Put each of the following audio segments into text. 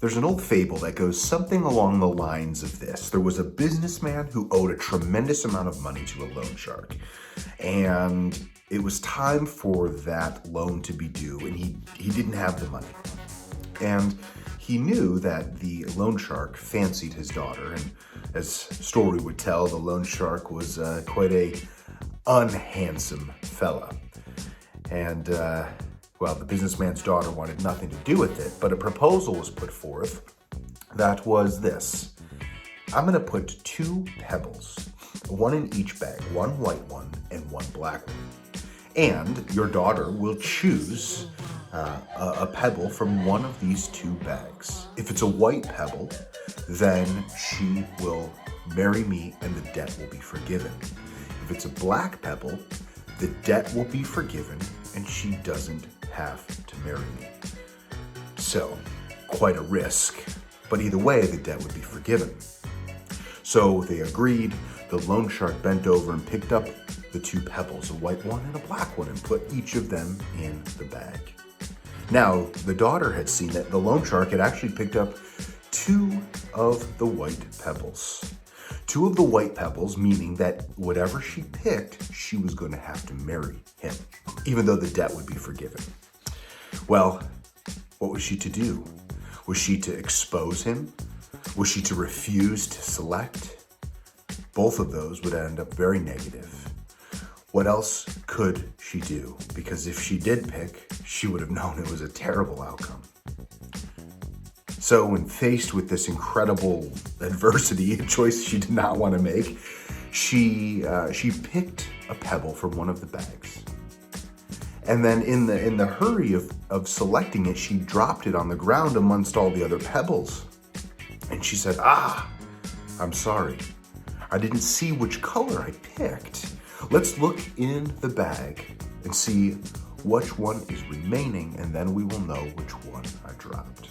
There's an old fable that goes something along the lines of this. There was a businessman who owed a tremendous amount of money to a loan shark, and it was time for that loan to be due, and he didn't have the money. And he knew that the loan shark fancied his daughter, and as story would tell, the loan shark was quite a unhandsome fella. And well, the businessman's daughter wanted nothing to do with it, but a proposal was put forth that was this. I'm gonna put 2 pebbles, one in each bag, one white one and one black one. And your daughter will choose a pebble from one of these 2 bags. If it's a white pebble, then she will marry me and the debt will be forgiven. If it's a black pebble, the debt will be forgiven and she doesn't have to marry me. So, quite a risk, but either way, the debt would be forgiven. So they agreed. The loan shark bent over and picked up the 2 pebbles, a white one and a black one, and put each of them in the bag. Now, the daughter had seen that the loan shark had actually picked up 2 of the white pebbles. 2 of the white pebbles, meaning that whatever she picked, she was going to have to marry him, even though the debt would be forgiven. Well, what was she to do? Was she to expose him? Was she to refuse to select? Both of those would end up very negative. What else could she do? Because if she did pick, she would have known it was a terrible outcome. So when faced with this incredible adversity, a choice she did not want to make, she picked a pebble from one of the bags. And then in the hurry of selecting it, she dropped it on the ground amongst all the other pebbles. And she said, I'm sorry. I didn't see which color I picked. Let's look in the bag and see which one is remaining, and then we will know which one I dropped.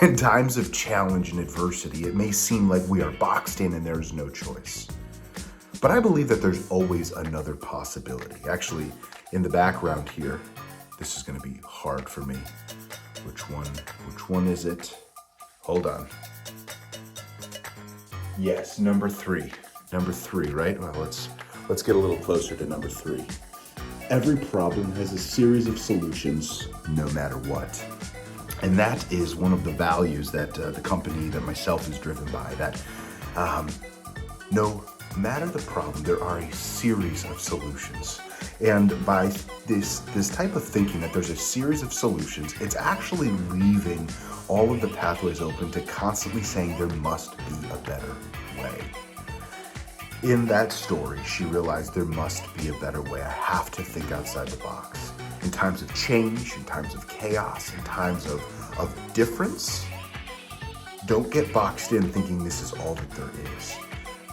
In times of challenge and adversity, it may seem like we are boxed in and there is no choice. But I believe that there's always another possibility. Actually, in the background here, this is going to be hard for me. Which one is it? Hold on. Yes, number 3. Number 3, right? Well, let's get a little closer to number 3. Every problem has a series of solutions, no matter what. And that is one of the values that the company that myself is driven by, that no matter the problem, there are a series of solutions. And by this type of thinking that there's a series of solutions, it's actually leaving all of the pathways open to constantly saying there must be a better way. In that story, she realized there must be a better way. I have to think outside the box. In times of change, in times of chaos, in times of difference, don't get boxed in thinking this is all that there is.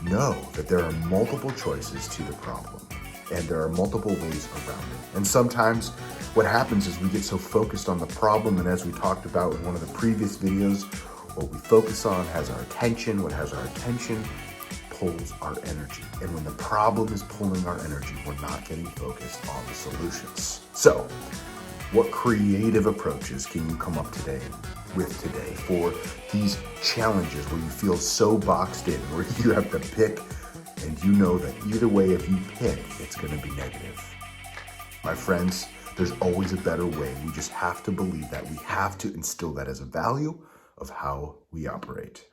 Know that there are multiple choices to the problem, and there are multiple ways around it. And sometimes what happens is we get so focused on the problem, and as we talked about in one of the previous videos, what we focus on has our attention. What has our attention pulls our energy. And when the problem is pulling our energy, we're not getting focused on the solutions. So, what creative approaches can you come up with today for these challenges where you feel so boxed in, where you have to pick and you know that either way, if you pick, it's going to be negative? My friends, there's always a better way. We just have to believe that. We have to instill that as a value of how we operate.